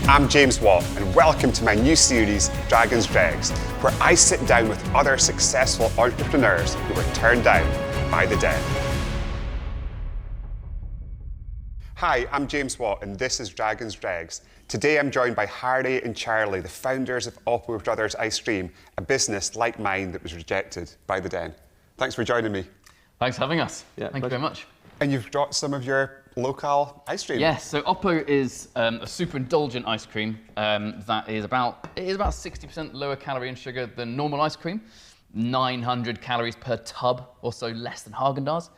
I'm James Watt, and welcome to my new series, Dregs, where I sit down with other successful entrepreneurs who were turned down by the dead. Hi, I'm James Watt, and this is Dregs. Today I'm joined by Harry and Charlie, the founders of Oppo Brothers Ice Cream, a business like mine that was rejected by the den. Thanks for joining me. Thanks for having us. Yeah, Thank you very much. And you've got some of your local ice cream. Yes, so Oppo is a super indulgent ice cream that is about 60% lower calorie and sugar than normal ice cream, 900 calories per tub, or so less than Haagen-Dazs,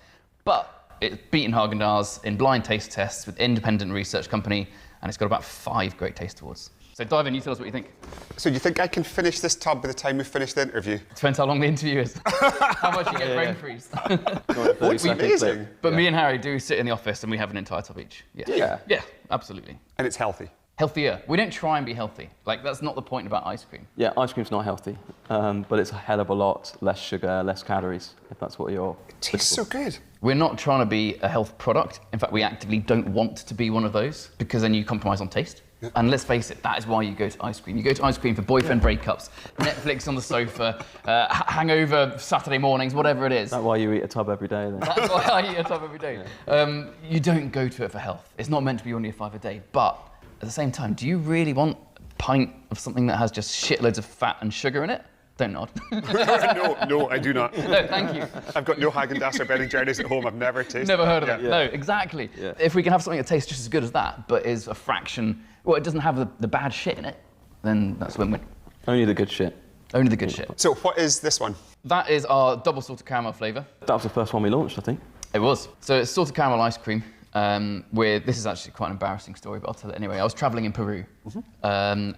but it's beaten Haagen-Dazs in blind taste tests with independent research company, and it's got about 5 great taste awards. So dive in, you tell us what you think. So you think I can finish this tub by the time we finish the interview? Depends how long the interview is. How much you get brain freeze. Would be amazing. But me and Harry do sit in the office and we have an entire tub each. Yeah, absolutely. And it's healthy. Healthier. We don't try and be healthy. Like, that's not the point about ice cream. Yeah, ice cream's not healthy, but it's a hell of a lot less sugar, less calories, if that's what you're... It tastes so good. We're not trying to be a health product. In fact, we actively don't want to be one of those, because then you compromise on taste. Yep. And let's face it, that is why you go to ice cream. You go to ice cream for boyfriend breakups, Netflix on the sofa, hangover Saturday mornings, whatever it is. That's why you eat a tub every day then? That's why I eat a tub every day. Yeah. You don't go to it for health. It's not meant to be only a 5 a day, but at the same time, do you really want a pint of something that has just shitloads of fat and sugar in it? Don't nod. No, I do not. No, thank you. I've got no Haagen-Dazs or Ben & Jerry's at home. I've never tasted. Never heard of it. Yeah. No, exactly. Yeah. If we can have something that tastes just as good as that, but is a fraction, well, it doesn't have the bad shit in it, then that's a win-win. Only the good shit. Only the good shit. So what is this one? That is our double salted caramel flavour. That was the first one we launched, I think. It was. So it's salted caramel ice cream. This is actually quite an embarrassing story, but I'll tell it anyway. I was travelling in Peru, and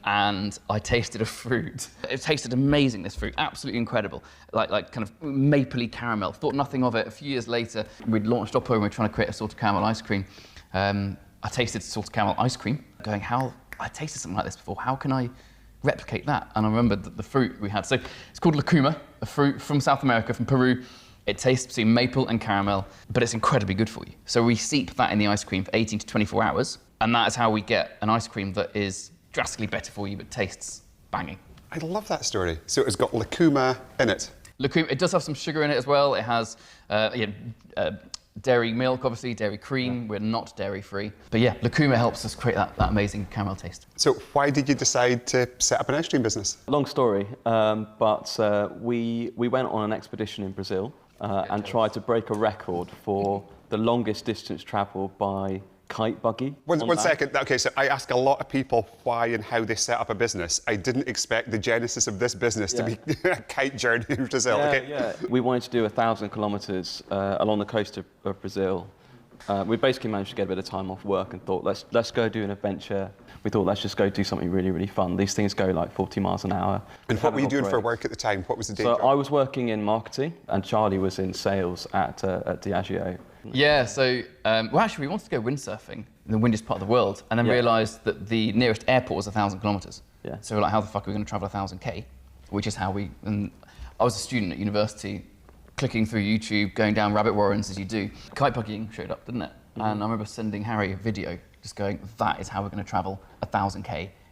I tasted a fruit. It tasted amazing, this fruit, absolutely incredible. Like kind of mapley caramel. Thought nothing of it. A few years later, we'd launched Oppo and we were trying to create a salted caramel ice cream. I tasted salted caramel ice cream, going, I tasted something like this before, how can I replicate that? And I remembered the fruit we had. So it's called lucuma, a fruit from South America, from Peru. It tastes between maple and caramel, but it's incredibly good for you. So we steep that in the ice cream for 18 to 24 hours, and that is how we get an ice cream that is drastically better for you, but tastes banging. I love that story. So it's got lucuma in it. Lucuma, it does have some sugar in it as well. It has dairy milk, obviously, dairy cream. We're not dairy-free. But yeah, lucuma helps us create that amazing caramel taste. So why did you decide to set up an ice cream business? Long story, but we went on an expedition in Brazil and tried to break a record for the longest distance travelled by kite buggy. One second. Okay, so I ask a lot of people why and how they set up a business. I didn't expect the genesis of this business to be a kite journey in Brazil. Yeah. We wanted to do 1,000 kilometres along the coast of Brazil. We basically managed to get a bit of time off work and thought, let's go do an adventure. We thought, let's just go do something really, really fun. These things go like 40 miles an hour. And what were you doing for work at the time? What was the day So job? I was working in marketing and Charlie was in sales at Diageo. Yeah, so, well, actually, we wanted to go windsurfing in the windiest part of the world, and then realised that the nearest airport was 1,000 kilometres. Yeah. So we're like, how the fuck are we going to travel 1,000 which is how and I was a student at university, clicking through YouTube, going down rabbit warrens as you do. Kite buggying showed up, didn't it? Mm-hmm. And I remember sending Harry a video, just going, that is how we're going to travel 1,000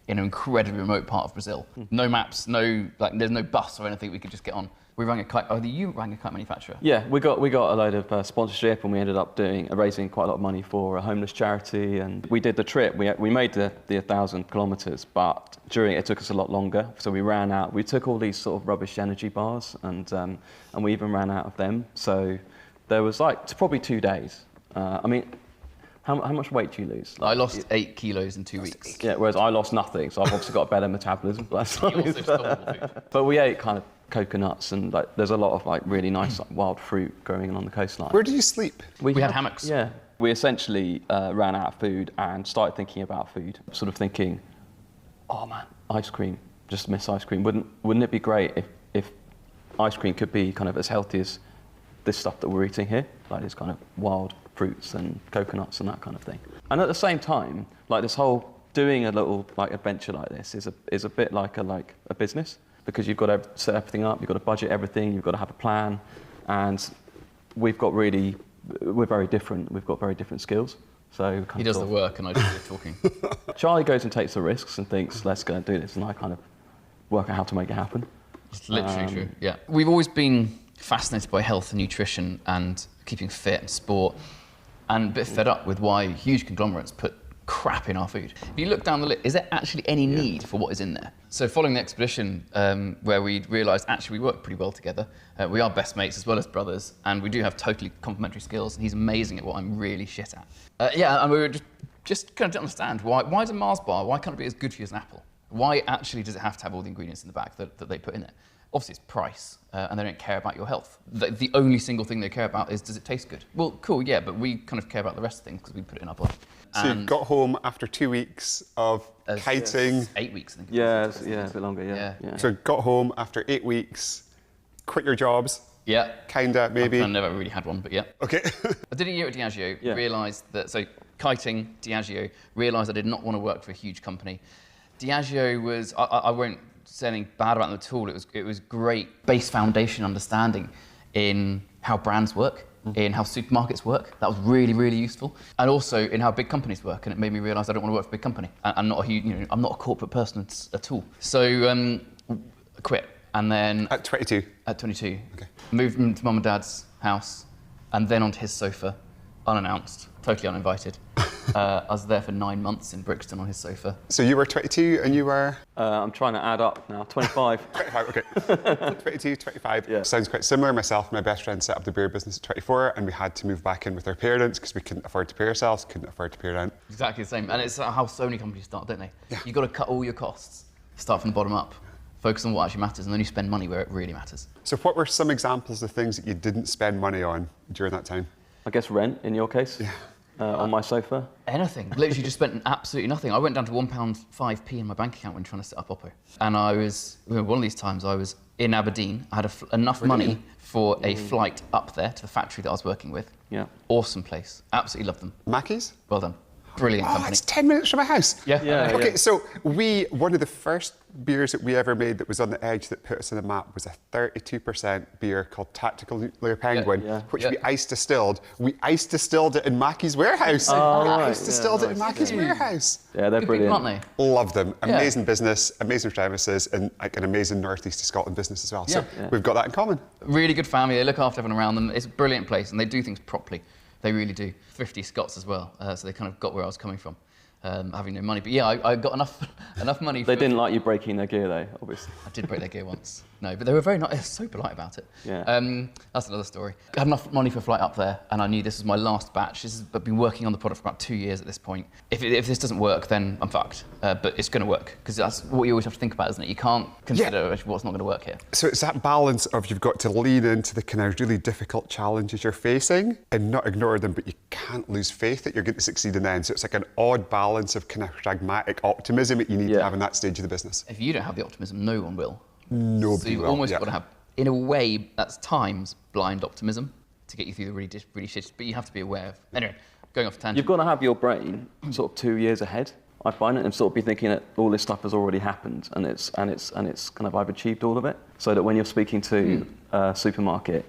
in an incredibly remote part of Brazil. No maps, there's no bus or anything we could just get on. We rang a kite, you rang a kite manufacturer? Yeah, we got a load of sponsorship and we ended up raising quite a lot of money for a homeless charity, and we did the trip. We made the 1,000 kilometres, but during it took us a lot longer, so we ran out. We took all these sort of rubbish energy bars and we even ran out of them. So there was probably 2 days. How much weight do you lose? I lost 8 kilos in 2 weeks. Yeah, whereas I lost nothing, so I've obviously got a better metabolism. You also stole more food. But we ate kind of coconuts and there's a lot of really nice wild fruit growing along the coastline. Where do you sleep? We had hammocks. Yeah. We essentially ran out of food and started thinking about food, sort of thinking, oh man, ice cream, just miss ice cream. Wouldn't it be great if ice cream could be kind of as healthy as this stuff that we're eating here, like this kind of wild fruits and coconuts and that kind of thing. And at the same time, this whole doing a little adventure like this is a bit like a business, because you've got to set everything up, you've got to budget everything, you've got to have a plan, and we're very different. We've got very different skills. So He does the work and I do the talking. Charlie goes and takes the risks and thinks, let's go and do this, and I kind of work out how to make it happen. It's literally true, yeah. We've always been fascinated by health and nutrition and keeping fit and sport, and a bit fed up with why huge conglomerates put crap in our food. If you look down the list, is there actually any need for what is in there? So following the expedition, where we realised actually we work pretty well together, we are best mates as well as brothers, and we do have totally complementary skills, and he's amazing at what I'm really shit at. Yeah, and we were just kind of didn't understand why is a Mars bar, why can't it be as good for you as an apple? Why actually does it have to have all the ingredients in the bag that they put in it? Obviously it's price, and they don't care about your health. The only single thing they care about is, does it taste good? Well, cool, yeah, but we kind of care about the rest of things because we put it in our body. So you got home after 2 weeks of kiting. 8 weeks, I think. Yeah, a bit longer, yeah. So got home after 8 weeks, quit your jobs. Yeah. Kinda, maybe. I never really had one, but yeah. Okay. I did a year at Diageo, realised that, so kiting, Diageo, realised I did not want to work for a huge company. Diageo was, I won't say anything bad about them at all, it was great base foundation understanding in how brands work, in how supermarkets work. That was really, really useful. And also in how big companies work, and it made me realise I don't want to work for a big company. I'm not a huge, I'm not a corporate person at all. So I quit, and then... At 22? At 22. Okay. Moved into mum and dad's house, and then onto his sofa, unannounced, totally uninvited. I was there for 9 months in Brixton on his sofa. So you were 22 and you were? I'm trying to add up now, 25. 25, okay. 22, 25. Yeah. Sounds quite similar. Myself and my best friend set up the beer business at 24, and we had to move back in with our parents because we couldn't afford to pay ourselves, couldn't afford to pay rent. Exactly the same. And it's how so many companies start, don't they? Yeah. You've got to cut all your costs, start from the bottom up, focus on what actually matters, and then you spend money where it really matters. So what were some examples of things that you didn't spend money on during that time? I guess rent, in your case. Yeah. On my sofa? Anything. Literally just spent absolutely nothing. I went down to £1.05p in my bank account when trying to set up Oppo. And I was, one of these times I was in Aberdeen. I had enough money for a flight up there to the factory that I was working with. Yeah. Awesome place. Absolutely loved them. Mackey's? Well done. Brilliant company. Oh, it's 10 minutes from my house. Yeah. Okay, so one of the first beers that we ever made that was on the edge that put us on the map was a 32% beer called Tactical Nuclear Penguin, which we ice distilled. We ice distilled it in Mackey's warehouse. Ice distilled it in Mackey's warehouse. Yeah, they're brilliant. People, aren't they? Love them. Amazing business, amazing premises, and like an amazing northeast of Scotland business as well. So we've got that in common. Really good family. They look after everyone around them. It's a brilliant place, and they do things properly. They really do. 50 Scots as well, so they kind of got where I was coming from, having no money. But yeah, I got enough money. They didn't like you breaking their gear though, obviously. I did break their gear once. No, but they were very nice. They were so polite about it. Yeah. That's another story. I had enough money for a flight up there, and I knew this was my last batch. I've been working on the product for about 2 years at this point. If this doesn't work, then I'm fucked. But it's going to work, because that's what you always have to think about, isn't it? You can't consider what's not going to work here. So it's that balance of you've got to lean into the kind of really difficult challenges you're facing and not ignore them, but you can't lose faith that you're going to succeed in the end. So it's like an odd balance of kind of pragmatic optimism that you need to have in that stage of the business. If you don't have the optimism, no one will. Nobody so you've will. almost got to have, in a way, that's times blind optimism to get you through the really shitty, but you have to be aware of. Anyway, going off tangent. You've got to have your brain sort of 2 years ahead, I find it, and sort of be thinking that all this stuff has already happened, and it's kind of I've achieved all of it, so that when you're speaking to a supermarket,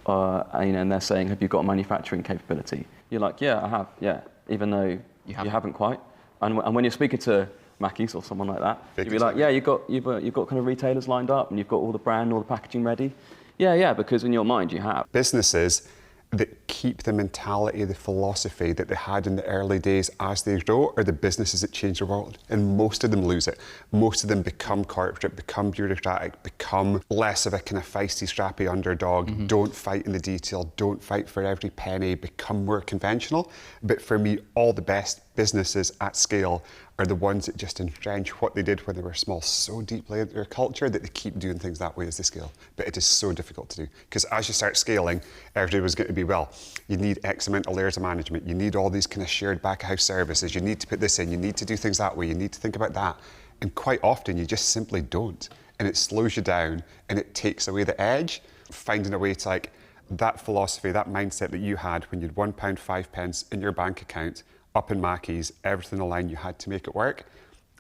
and they're saying, have you got manufacturing capability? You're like, yeah, I have, even though you haven't quite. And when you're speaking to Mackey's or someone like that, you'd be like, yeah, you've got kind of retailers lined up, and you've got all the brand, all the packaging ready. Yeah, because in your mind you have. Businesses that keep the mentality, the philosophy that they had in the early days as they grow are the businesses that change the world. And most of them lose it. Most of them become corporate, become bureaucratic, become less of a kind of feisty, strappy underdog, don't fight in the detail, don't fight for every penny, become more conventional. But for me, all the best businesses at scale are the ones that just entrench what they did when they were small so deeply into their culture that they keep doing things that way as they scale. But it is so difficult to do, because as you start scaling, everybody was going to be, well, you need X amount of layers of management, you need all these kind of shared back of house services, you need to put this in, you need to do things that way, you need to think about that. And quite often you just simply don't. And it slows you down and it takes away the edge. Finding a way to, like, that philosophy, that mindset that you had when you had £1, 5 pence in your bank account, up in Mackey's, everything aligned, you had to make it work.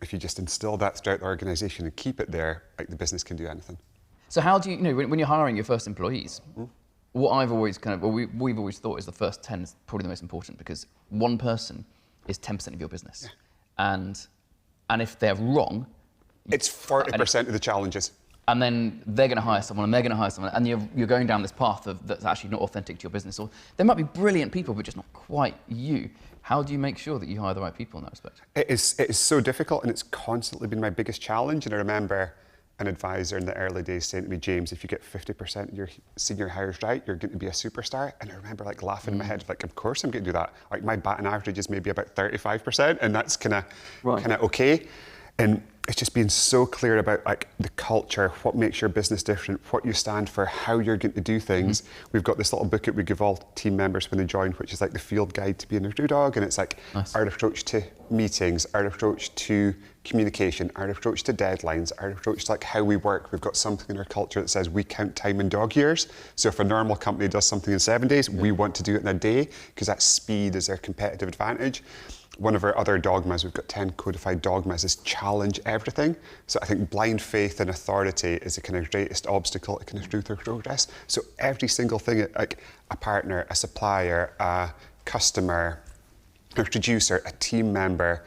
If you just instill that throughout the organisation and keep it there, like, the business can do anything. So how do you, when you're hiring your first employees, what I've always we've always thought is the first 10 is probably the most important, because one person is 10% of your business. And if they're wrong, it's 40% of the challenges. And then they're going to hire someone, and they're going to hire someone, and you're going down this path that's actually not authentic to your business. Or there might be brilliant people, but just not quite you. How do you make sure that you hire the right people in that respect? It is so difficult, and it's constantly been my biggest challenge. And I remember an advisor in the early days saying to me, James, if you get 50% of your senior hires right, you're going to be a superstar. And I remember like laughing in my head, like, of course I'm going to do that. Like my batting average is maybe about 35%, and that's kind of okay. And it's just being so clear about like the culture, what makes your business different, what you stand for, how you're going to do things. We've got this little book that we give all team members when they join, which is like the field guide to being a BrewDog, and it's like our approach to meetings, our approach to communication, our approach to deadlines, our approach to like how we work. We've got something in our culture that says we count time in dog years. So if a normal company does something in 7 days, we want to do it in a day, because that speed is our competitive advantage. One of our other dogmas, we've got 10 codified dogmas, is challenge everything. So I think blind faith and authority is the kind of greatest obstacle to kind of do through progress. So every single thing, like a partner, a supplier, a customer, a producer, a team member,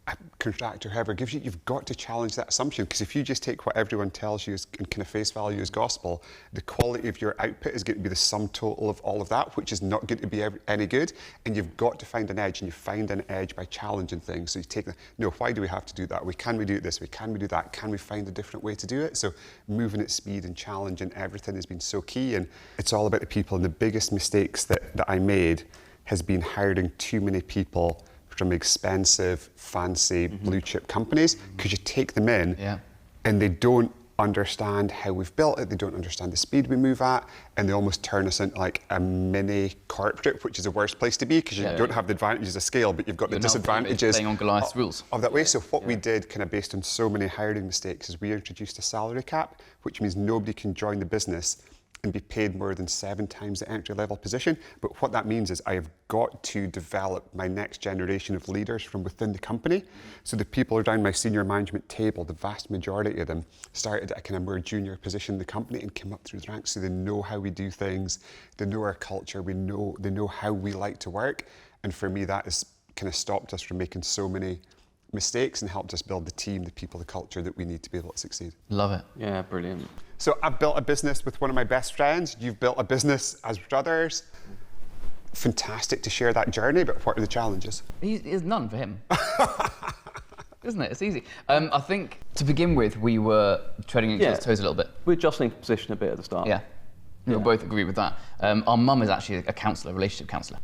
a contractor, whoever gives you, you've got to challenge that assumption, because if you just take what everyone tells you as in kind of face value as gospel, the quality of your output is going to be the sum total of all of that, which is not going to be any good. And you've got to find an edge, and you find an edge by challenging things. So you take no, why do we have to do that? Can we do it this way? Can we do that? Can we find a different way to do it? So moving at speed and challenging everything has been so key, and it's all about the people. And the biggest mistakes that I made has been hiring too many people from expensive, fancy, blue chip companies, because you take them in and they don't understand how we've built it, they don't understand the speed we move at, and they almost turn us into like a mini corporate, which is the worst place to be, because you don't have the advantages of scale, but you've got the disadvantages playing on Goliath's rules of that way. So what we did, kind of based on so many hiring mistakes, is we introduced a salary cap, which means nobody can join the business and be paid more than 7 times the entry level position. But what that means is I have got to develop my next generation of leaders from within the company. So the people around my senior management table, the vast majority of them started at a kind of more junior position in the company and came up through the ranks. So they know how we do things, they know our culture, they know how we like to work. And for me, that has kind of stopped us from making so many mistakes and helped us build the team, the people, the culture that we need to be able to succeed. Love it. Yeah, brilliant. So I've built a business with one of my best friends. You've built a business as brothers. Fantastic to share that journey, but what are the challenges? There's none for him. Isn't it? It's easy. I think to begin with, we were treading each other's toes a little bit. We're adjusting position a bit at the start. Yeah. We'll both agree with that. Our mum is actually a counsellor, relationship counsellor.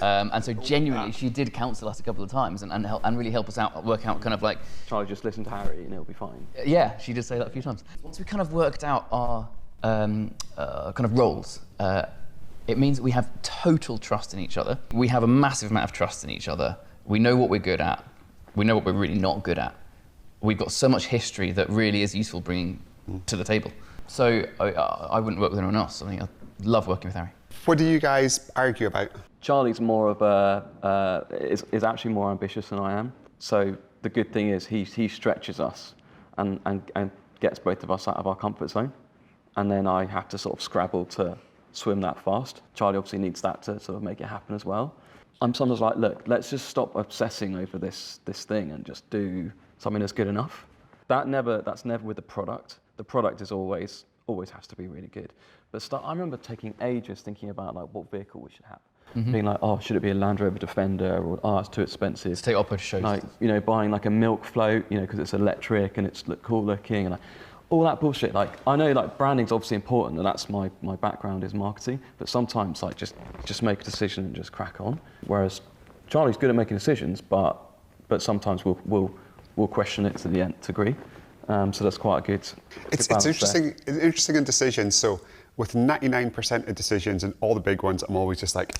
And so genuinely, she did counsel us a couple of times and really help us out, work out kind of like... Charlie, just listen to Harry and it'll be fine. Yeah, she did say that a few times. Once we kind of worked out our kind of roles, it means that we have total trust in each other. We have a massive amount of trust in each other. We know what we're good at. We know what we're really not good at. We've got so much history that really is useful bringing to the table. So I wouldn't work with anyone else. I think I love working with Harry. What do you guys argue about? Charlie's more of is actually more ambitious than I am. So the good thing is he stretches us and gets both of us out of our comfort zone. And then I have to sort of scrabble to swim that fast. Charlie obviously needs that to sort of make it happen as well. I'm sometimes like, look, let's just stop obsessing over this thing and just do something that's good enough. That's never with the product. The product is always has to be really good. But I remember taking ages thinking about like what vehicle we should have. Being like, oh, should it be a Land Rover Defender, or oh, it's too expensive. Let's take Oppo to shows. Like, you know, buying like a milk float, you know, because it's electric and it's cool looking, and like, all that bullshit. Like, I know like branding's obviously important, and that's my background is marketing. But sometimes like just make a decision and just crack on. Whereas Charlie's good at making decisions, but sometimes we'll question it to the nth degree. So that's quite a good. It's interesting. It's interesting in decisions. So with 99% of decisions and all the big ones, I'm always just like,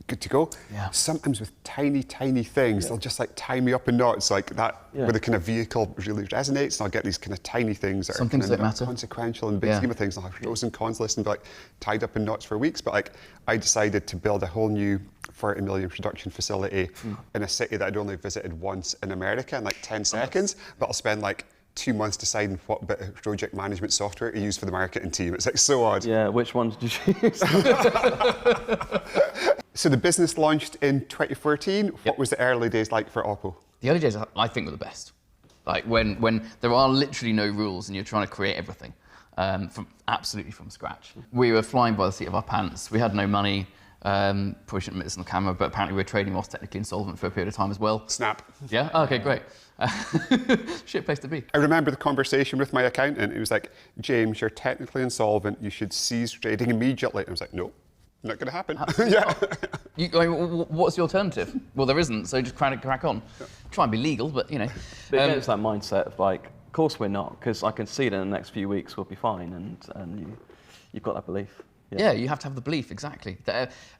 good to go. Yeah. Sometimes with tiny things, they'll just like tie me up in knots like that. Where the kind of vehicle really resonates, and I'll get these kind of tiny things that Some are things kind of that matter. consequential in the big scheme of things. I'll have pros and cons list and be like tied up in knots for weeks. But like, I decided to build a whole new 40 million production facility in a city that I'd only visited once in America in like 10 seconds. But I'll spend like 2 months deciding what bit of project management software to use for the marketing team. It's like so odd. Yeah, which ones did you use? So the business launched in 2014. What was the early days like for Oppo? The early days, I think, were the best. Like when there are literally no rules and you're trying to create everything absolutely from scratch. We were flying by the seat of our pants. We had no money. Probably shouldn't admit this on the camera, but apparently we were trading whilst technically insolvent for a period of time as well. Snap. Yeah? Okay, great. Shit place to be. I remember the conversation with my accountant. It was like, James, you're technically insolvent. You should cease trading immediately. I was like, no, not going to happen. Yeah. What's the alternative? Well, there isn't, so just crack on. Yeah. Try and be legal, but you know. But again, it's that mindset of like, of course we're not, because I can see that in the next few weeks we'll be fine, and you've got that belief. Yeah, you have to have the belief, exactly.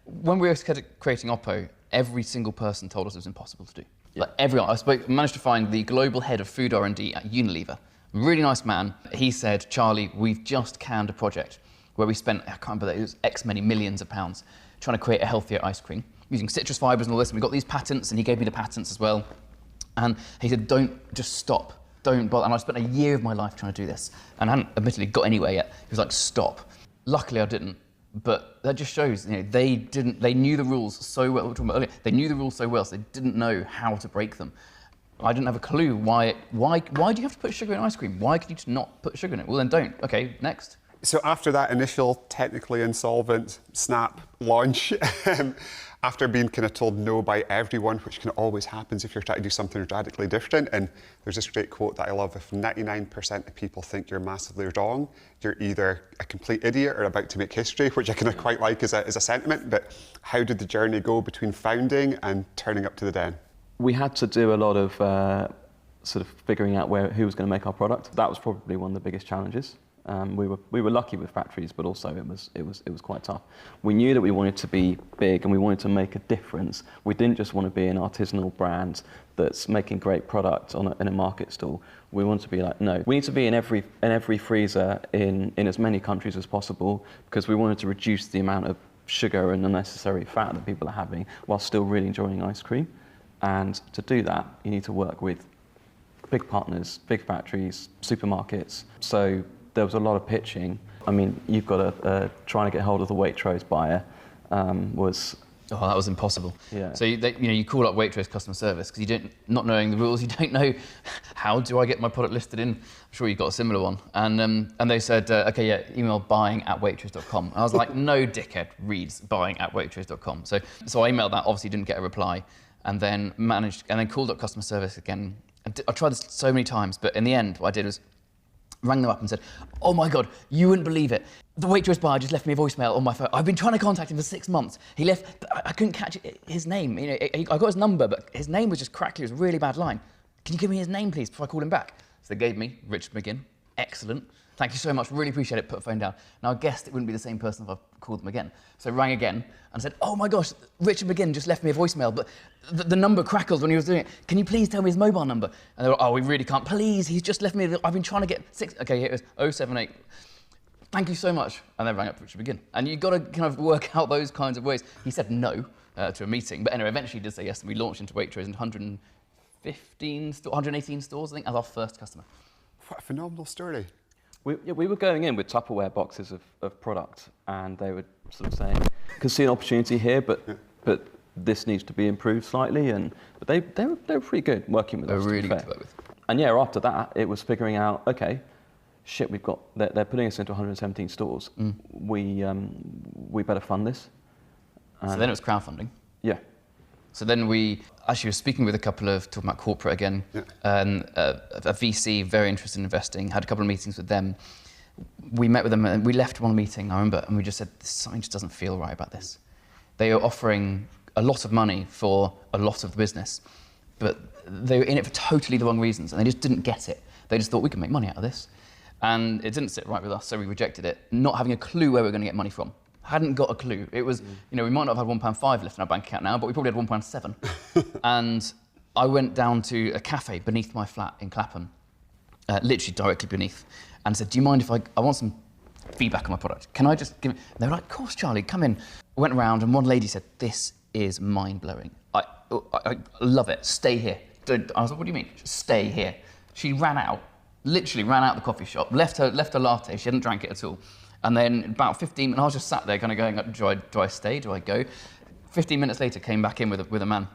When we were creating Oppo, every single person told us it was impossible to do. Yeah. Like everyone, managed to find the global head of food R&D at Unilever, really nice man. He said, Charlie, we've just canned a project where we spent, I can't remember, it was X many millions of pounds trying to create a healthier ice cream using citrus fibres and all this, and we got these patents, and he gave me the patents as well. And he said, just stop, don't bother. And I spent a year of my life trying to do this, and I hadn't admittedly got anywhere yet. He was like, stop. Luckily I didn't. But that just shows, they knew the rules so well. We were talking about earlier. They knew the rules so well, so they didn't know how to break them. I didn't have a clue why do you have to put sugar in ice cream? Why could you just not put sugar in it? Well, then don't. Okay, next. So after that initial technically insolvent snap launch, after being kind of told no by everyone, which can always happen if you're trying to do something radically different, and there's this great quote that I love: if 99% of people think you're massively wrong, you're either a complete idiot or about to make history, which I kind of quite like as a sentiment. But how did the journey go between founding and turning up to the den? We had to do a lot of sort of figuring out who was going to make our product. That was probably one of the biggest challenges. We were lucky with factories, but also it was quite tough. We knew that we wanted to be big and we wanted to make a difference. We didn't just want to be an artisanal brand that's making great product in a market stall. We wanted to be like, no, we need to be in every freezer in as many countries as possible, because we wanted to reduce the amount of sugar and unnecessary fat that people are having while still really enjoying ice cream. And to do that, you need to work with big partners, big factories, supermarkets. So there was a lot of pitching. I mean, you've got to trying to get hold of the Waitrose buyer was. Oh, that was impossible. Yeah. So you call up Waitrose customer service because not knowing the rules, you don't know how do I get my product listed in. I'm sure you've got a similar one. And they said, okay, yeah, email buying@waitrose.com. I was like, no dickhead reads buying@waitrose.com. So I emailed that. Obviously, didn't get a reply, and then called up customer service again. I tried this so many times, but in the end, what I did was rang them up and said, oh my God, you wouldn't believe it. The Waitrose buyer just left me a voicemail on my phone. I've been trying to contact him for 6 months. He left, but I couldn't catch his name. I got his number, but his name was just crackly. It was a really bad line. Can you give me his name, please, before I call him back? So they gave me Richard McGinn. Excellent. Thank you so much. Really appreciate it. Put the phone down. Now, I guessed it wouldn't be the same person if I called them again. So I rang again and said, oh my gosh, Richard McGinn just left me a voicemail, but the number crackled when he was doing it. Can you please tell me his mobile number? And they were, oh, we really can't. Please, he's just left me. I've been trying to get 6. Okay, here it was 078. Thank you so much. And then rang up Richard McGinn. And you've got to kind of work out those kinds of ways. He said no to a meeting, but anyway, eventually he did say yes, and we launched into Waitrose in 118 stores, I think, as our first customer. What a phenomenal story. We were going in with Tupperware boxes of product, and they were sort of saying, "Can see an opportunity here, but this needs to be improved slightly." But they were pretty good working with us. They were really good to work with. And yeah, after that, it was figuring out, okay, shit, they're putting us into 117 stores. We better fund this. So then it was crowdfunding. Yeah. So then we actually were speaking with a couple of, talking about corporate again, a VC, very interested in investing, had a couple of meetings with them. We met with them and we left one meeting, I remember, and we just said, something just doesn't feel right about this. They are offering a lot of money for a lot of the business, but they were in it for totally the wrong reasons, and they just didn't get it. They just thought we could make money out of this. And it didn't sit right with us, so we rejected it, not having a clue where we were going to get money from. Hadn't got a clue. It was, we might not have had £1.5 left in our bank account now, but we probably had £1.7. And I went down to a cafe beneath my flat in Clapham, literally directly beneath, and said, do you mind if I want some feedback on my product? Can I just give it? And they were like, of course, Charlie, come in. I went around and one lady said, this is mind-blowing. I love it. Stay here. I was like, what do you mean? Stay here. She ran out Literally ran out the coffee shop, left her latte. She hadn't drank it at all. And then about 15 minutes, I was just sat there kind of going, do I stay? Do I go? 15 minutes later, came back in with a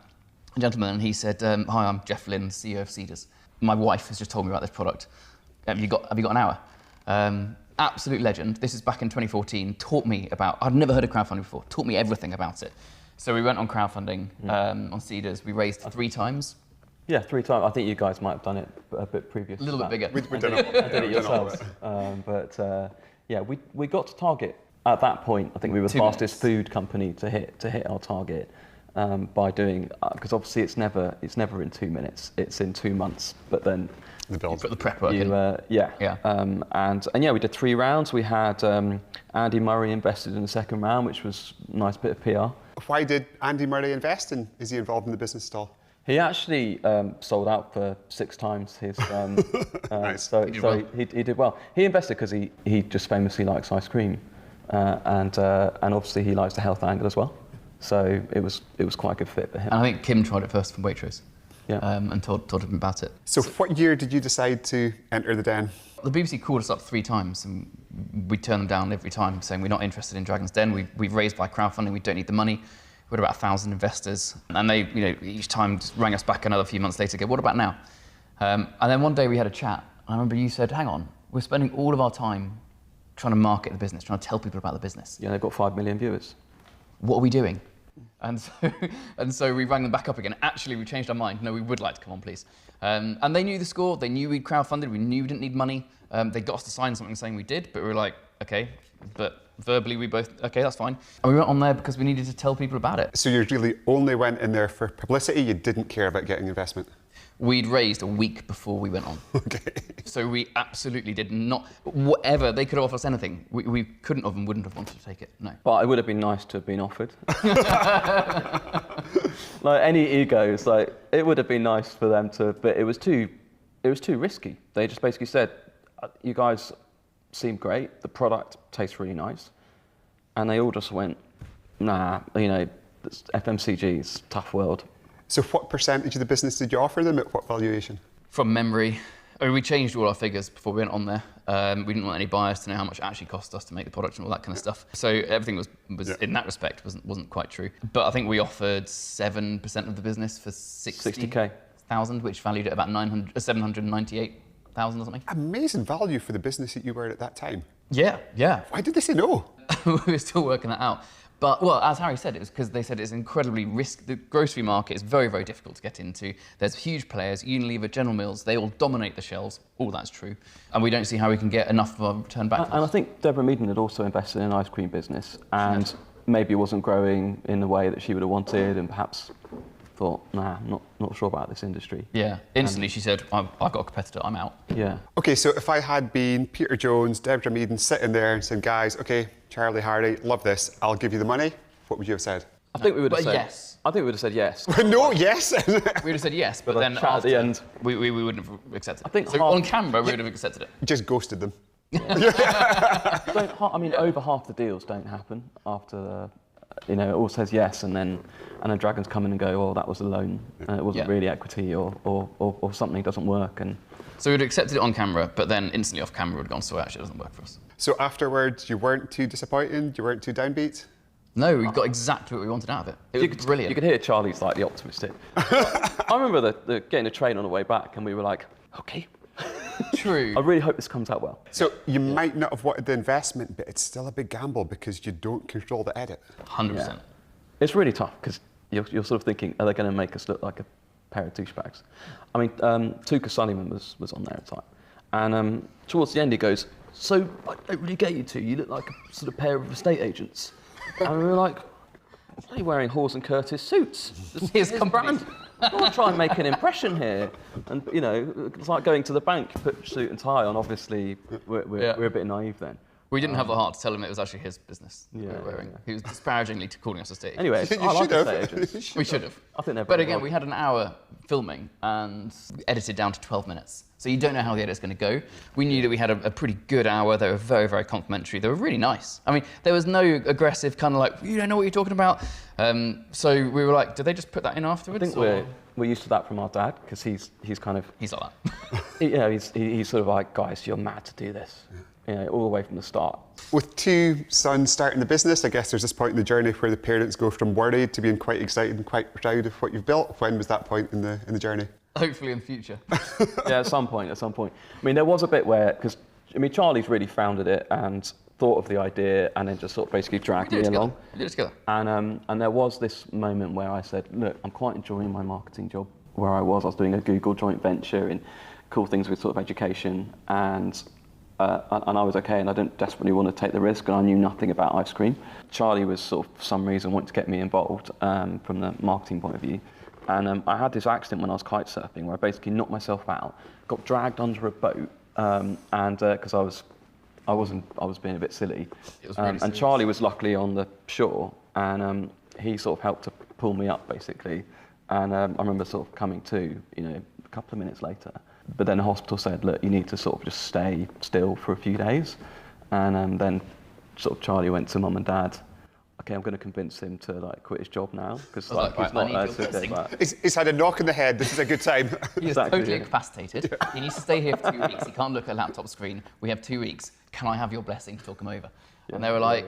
gentleman, and he said, hi, I'm Jeff Lynn, CEO of Cedars. My wife has just told me about this product. Have you got an hour? Absolute legend. This is back in 2014. Taught me about, I'd never heard of crowdfunding before. Taught me everything about it. So we went on crowdfunding on Cedars. We raised 3 times. Yeah, 3 times. I think you guys might have done it a bit previous. A little bit bigger. We did it yourselves. Yeah, we got to target at that point. I think we were the fastest food company to hit our target by doing, because obviously it's never in 2 minutes. It's in 2 months. But then the build. You put the prep work in. And we did 3 rounds. We had Andy Murray invested in the second round, which was a nice bit of PR. Why did Andy Murray invest, and is he involved in the business at all? He actually sold out for 6 times his. Nice. So he did well. He invested because he just famously likes ice cream, and obviously he likes the health angle as well. So it was quite a good fit for him. And I think Kim tried it first from Waitrose. Yeah. And told him about it. So what year did you decide to enter the den? The BBC called us up 3 times, and we turned them down every time, saying we're not interested in Dragon's Den. We've raised by crowdfunding. We don't need the money. We had about 1,000 investors, and they, each time just rang us back another few months later. Go, what about now? And then one day we had a chat. And I remember you said, "Hang on, we're spending all of our time trying to market the business, trying to tell people about the business. Yeah, they've got 5 million viewers. What are we doing?" And so we rang them back up again. Actually, we changed our mind. No, we would like to come on, please. And they knew the score. They knew we'd crowdfunded. We knew we didn't need money. They got us to sign something saying we did, but we were like, okay. But verbally, we both, okay, that's fine. And we went on there because we needed to tell people about it. So you really only went in there for publicity? You didn't care about getting investment? We'd raised a week before we went on. Okay. So we absolutely did not, whatever, they could have offered us anything. We couldn't have and wouldn't have wanted to take it, no. But it would have been nice to have been offered. Like any egos, like it would have been nice for them to, but it was too risky. They just basically said, you guys seem great, the product tastes really nice. And they all just went, nah, FMCG's tough world. So what percentage of the business did you offer them at what valuation? From memory, we changed all our figures before we went on there. We didn't want any buyers to know how much it actually cost us to make the product and all that kind of stuff. So everything was in that respect wasn't quite true. But I think we offered 7% of the business for 60K. 1,000, which valued at about 798,000 or something. Amazing value for the business that you were at that time. Yeah. Why did they say no? We were still working that out. But, well, as Harry said, it was because they said it's incredibly the grocery market is very, very difficult to get into. There's huge players, Unilever, General Mills, they all dominate the shelves. All that's true. And we don't see how we can get enough of a return back. And I think Deborah Meaden had also invested in an ice cream business and maybe wasn't growing in the way that she would have wanted and perhaps thought, nah, not sure about this industry. Yeah, instantly she said, I've got a competitor, I'm out. Yeah. Okay, so if I had been Peter Jones, Deborah Meaden sitting there and saying, guys, okay, Charlie, Hardy, love this, I'll give you the money, what would you have said? I think we would have said yes. I think we would have said yes. No, yes. We would have said yes, but then at the end, we wouldn't have accepted it. I think so on camera, we would have accepted it. Just ghosted them. over half the deals don't happen after it all says yes, and then Dragons come in and go, oh, that was a loan, and it wasn't really equity, or something doesn't work. And so we'd accepted it on camera, but then instantly off camera, we'd gone, so actually it doesn't work for us. So afterwards, you weren't too disappointed, you weren't too downbeat? No, we got exactly what we wanted out of it. It was brilliant. You could hear Charlie's like the optimist here. I remember the getting a train on the way back, and we were like, okay. True. I really hope this comes out well. So you might not have wanted the investment, but it's still a big gamble because you don't control the edit. 100%. Yeah. It's really tough because you're sort of thinking, are they going to make us look like a pair of douchebags? I mean, Tuka Sullivan was on there at the time. And towards the end he goes, so I don't really get you two. You look like a sort of pair of estate agents. And we were like, why are you wearing Hawes and Curtis suits? Here's brand. I want to try and make an impression here. And, it's like going to the bank, put suit and tie on. Obviously, we're a bit naive then. We didn't have the heart to tell him it was actually his business we were wearing. Yeah. He was disparagingly calling us a state agent. Anyway, I like estate agents. We should have. I think they're But very again, well. we had an hour filming and edited down to 12 minutes. So you don't know how the edit's going to go. We knew that we had a pretty good hour. They were very, very complimentary. They were really nice. I mean, there was no aggressive kind of like, you don't know what you're talking about. So we were like, did they just put that in afterwards? I we're used to that from our dad because he's kind of He's like that. he's sort of like, guys, you're mad to do this, all the way from the start. With two sons starting the business, I guess there's this point in the journey where the parents go from worried to being quite excited and quite proud of what you've built. When was that point in the journey? Hopefully in the future. Yeah, at some point. I mean, there was a bit where, because, Charlie's really founded it and thought of the idea and then just sort of basically dragged me along. We did it together. And there was this moment where I said, look, I'm quite enjoying my marketing job where I was doing a Google joint venture in cool things with sort of education, and I was okay, and I didn't desperately want to take the risk, and I knew nothing about ice cream. Charlie was sort of, for some reason, wanting to get me involved from the marketing point of view. And I had this accident when I was kite surfing where I basically knocked myself out, got dragged under a boat, and because I was being a bit silly. It was really and serious. Charlie was luckily on the shore, and he sort of helped to pull me up, basically. And I remember sort of coming to, a couple of minutes later. But then the hospital said, look, you need to sort of just stay still for a few days. And then sort of Charlie went to mum and dad. Okay, I'm going to convince him to quit his job now because I was like, he's right, I not need your blessing. back. He's had a knock in the head. This is a good time. He is Exactly, totally yeah. incapacitated. He needs to stay here for 2 weeks. He can't look at a laptop screen. We have 2 weeks. Can I have your blessing to talk him over? And they were like,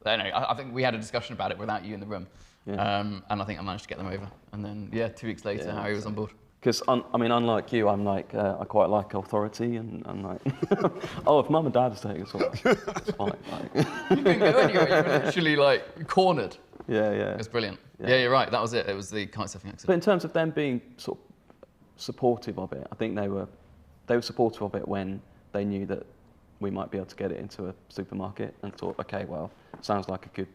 I don't know. I think we had a discussion about it without you in the room. Yeah. And I think I managed to get them over. And then, 2 weeks later, Harry was on board. Because, unlike you, I'm I quite like authority, and I'm like, oh, if mum and dad are staying, it's fine. You couldn't go anywhere. You were literally cornered. Yeah. It was brilliant. Yeah, you're right. That was it. It was the kite surfing accident. But in terms of them being sort of supportive of it, I think they were supportive of it when they knew that we might be able to get it into a supermarket, and thought, okay, well, sounds like a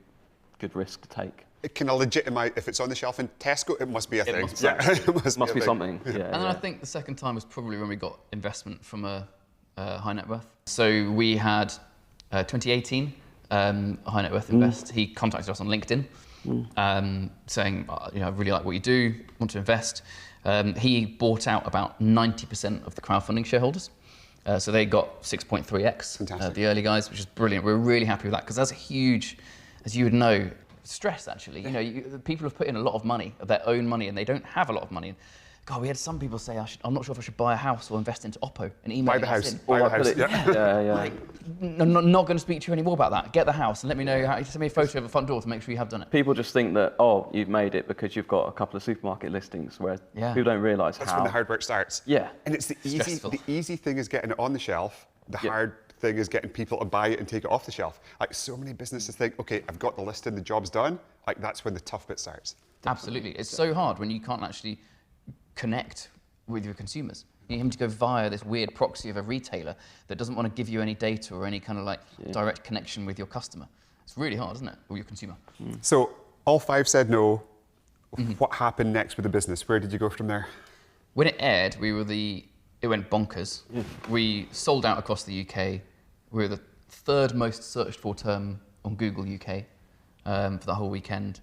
good risk to take. It can legitimize, if it's on the shelf in Tesco, it must be a thing. must be. It Must be a thing. something. Yeah. And then I think the second time was probably when we got investment from a high net worth. So we had 2018, a high net worth invest. He contacted us on LinkedIn, saying, I really like what you do, want to invest. He bought out about 90% of the crowdfunding shareholders. So they got 6.3x, the early guys, which is brilliant. We're really happy with that because that's a huge, as you would know, stress actually. The people have put in a lot of money, of their own money, and they don't have a lot of money. God, we had some people say, I'm not sure if I should buy a house or invest into Oppo, and email Buy the house. in. Buy the house. Yeah. I'm not going to speak to you anymore about that. Get the house and let me know how. Send me a photo of the front door to make sure you have done it. People just think that, you've made it because you've got a couple of supermarket listings, whereas people don't realise That's how. when the hard work starts. Yeah. And it's the Stressful. easy thing is getting it on the shelf. The hard thing is getting people to buy it and take it off the shelf. So many businesses think, okay, I've got the listing, the job's done. That's when the tough bit starts. Absolutely. It's so hard when you can't actually connect with your consumers. You have to go via this weird proxy of a retailer that doesn't want to give you any data or any kind of direct connection with your customer. It's really hard, isn't it, or your consumer? So all 5 said no. What happened next with the business? Where did you go from there? When it aired, it went bonkers. We sold out across the UK. We were the 3rd most searched for term on Google UK for the whole weekend.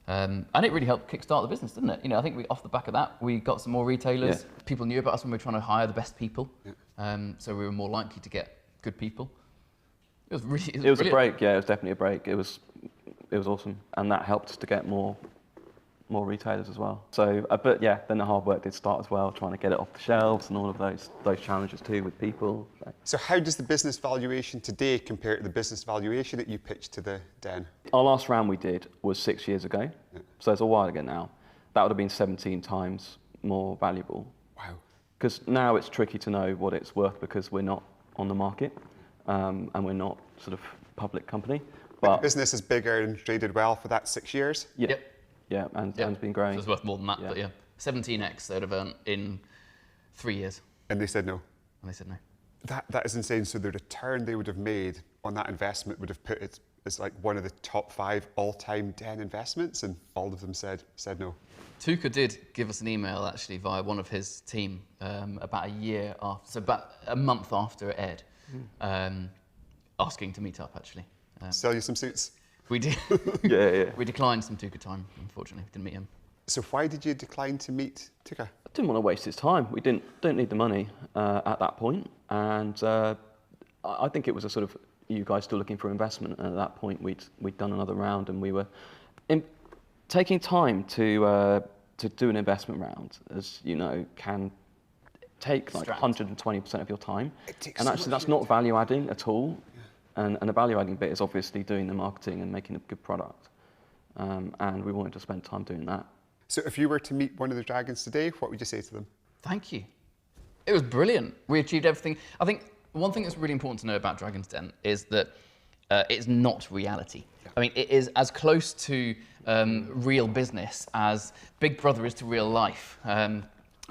And it really helped kickstart the business, didn't it? I think off the back of that, we got some more retailers. Yeah. People knew about us when we were trying to hire the best people. So we were more likely to get good people. It was really, It was a break, yeah, it was definitely a break. It was awesome, and that helped us to get more retailers as well. So, but yeah, then the hard work did start as well, trying to get it off the shelves and all of those challenges too with people. So how does the business valuation today compare to the business valuation that you pitched to the Den? Our last round we did was 6 years ago, so it's a while ago now. That would have been 17 times more valuable. Wow. Because now it's tricky to know what it's worth because we're not on the market, and we're not sort of public company. But the business is bigger and traded well for that 6 years? Yeah. Yep. Yeah, and it's been growing. So it's worth more than that, but 17x they'd have earned in 3 years. And they said no. And they said no. That is insane. So the return they would have made on that investment would have put it as one of the top 5 all-time Den investments, and all of them said no. Tuka did give us an email actually via one of his team about a year after, so about a month after it aired, asking to meet up actually. Sell you some suits. We did. Yeah. We declined some Tuka time, unfortunately. Didn't meet him. So why did you decline to meet Tuka? I didn't want to waste his time. We don't need the money at that point, and I think it was a sort of you guys still looking for investment. And at that point, we'd done another round, and we were taking time to to do an investment round, as you know, can take like 120% of your time. And actually, that's not value adding at all. And the value adding bit is obviously doing the marketing and making a good product. And we wanted to spend time doing that. So if you were to meet one of the dragons today, what would you say to them? Thank you. It was brilliant. We achieved everything. I think one thing that's really important to know about Dragon's Den is that it's not reality. Yeah. I mean, it is as close to real business as Big Brother is to real life.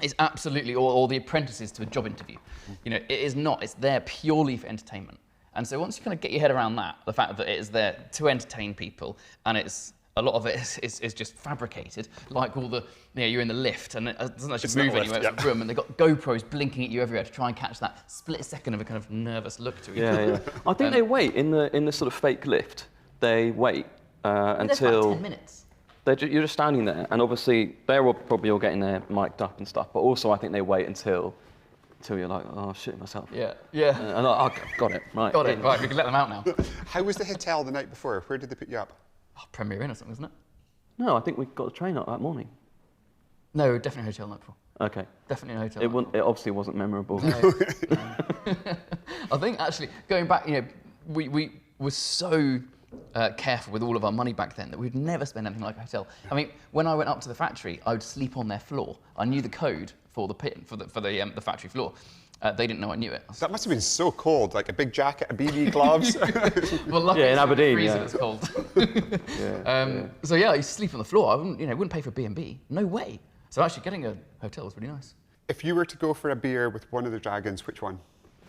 It's absolutely, or The Apprentice is to a job interview. You know, it is not. It's there purely for entertainment. And so once you kind of get your head around that, the fact that it is there to entertain people, and a lot of it is just fabricated, like all the, you know, you're in the lift and it doesn't actually move anywhere, it's a room, and they've got GoPros blinking at you everywhere to try and catch that split second of a kind of nervous look to you. Yeah. I think they wait in the sort of fake lift. They wait until... About 10 minutes. You're just standing there, and obviously they're probably all getting their mic'd up and stuff, but also I think they wait until you're like, oh, shit myself. Yeah. And oh, got it, right. Got it, right, we can let them out now. How was the hotel the night before? Where did they put you up? Oh, Premier Inn or something, isn't it? No, I think we got the train up that morning. No, definitely a hotel night before. Okay. Definitely a hotel. It obviously wasn't memorable. No. I think actually, going back, you know, we were so careful with all of our money back then that we'd never spend anything like a hotel. I mean, when I went up to the factory, I would sleep on their floor. I knew the code for the pit, for the factory floor. They didn't know I knew it. That must have been so cold, like a big jacket, a BB gloves. Well, luckily in Aberdeen, it was cold. So yeah, I used to sleep on the floor. I wouldn't pay for B&B. No way. So actually getting a hotel was really nice. If you were to go for a beer with one of the dragons, which one?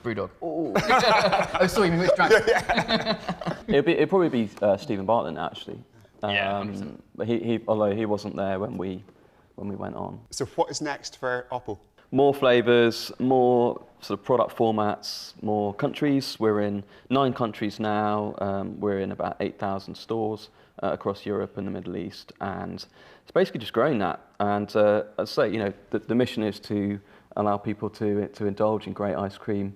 BrewDog. Oh, sorry, you mean which dragon? It'd probably be Stephen Bartlett, actually. Yeah, 100%. But although he wasn't there when we went on. So what is next for Oppo? More flavours, more sort of product formats, more countries. We're in 9 countries now. We're in about 8,000 stores across Europe and the Middle East, and it's basically just growing that. And as I say, you know, the mission is to allow people to indulge in great ice cream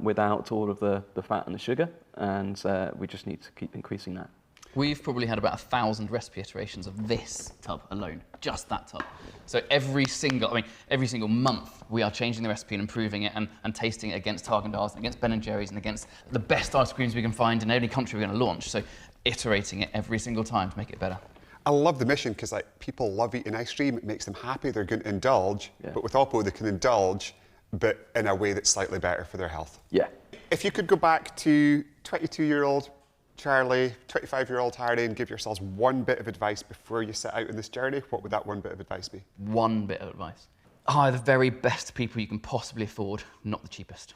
without all of the fat and the sugar, and we just need to keep increasing that. We've probably had about 1,000 recipe iterations of this tub alone, just that tub. So every single month we are changing the recipe and improving it and tasting it against Haagen-Dazs and against Ben & Jerry's and against the best ice creams we can find in any country we're going to launch. So iterating it every single time to make it better. I love the mission because like people love eating ice cream. It makes them happy. They're going to indulge. Yeah. But with Oppo, they can indulge, but in a way that's slightly better for their health. Yeah. If you could go back to 22-year-old Charlie, 25-year-old Harry, and give yourselves one bit of advice before you set out on this journey, what would that one bit of advice be? One bit of advice. Hire the very best people you can possibly afford, not the cheapest.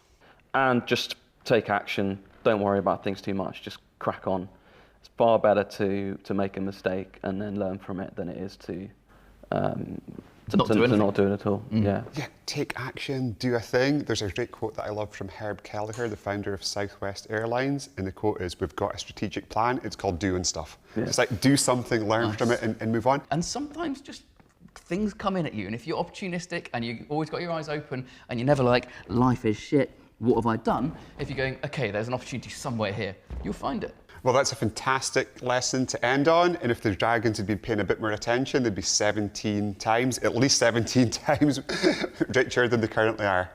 And just take action. Don't worry about things too much. Just crack on. It's far better to make a mistake and then learn from it than it is to not do it at all. Yeah, take action, do a thing. There's a great quote that I love from Herb Kelleher, the founder of Southwest Airlines, and the quote is, "We've got a strategic plan, it's called doing stuff." Yeah. It's like do something, learn from it and move on. And sometimes just things come in at you, and if you're opportunistic and you always got your eyes open and you're never like, life is shit, what have I done? If you're going, okay, there's an opportunity somewhere here, you'll find it. Well, that's a fantastic lesson to end on. And if the dragons had been paying a bit more attention, they'd be 17 times, at least 17 times richer than they currently are.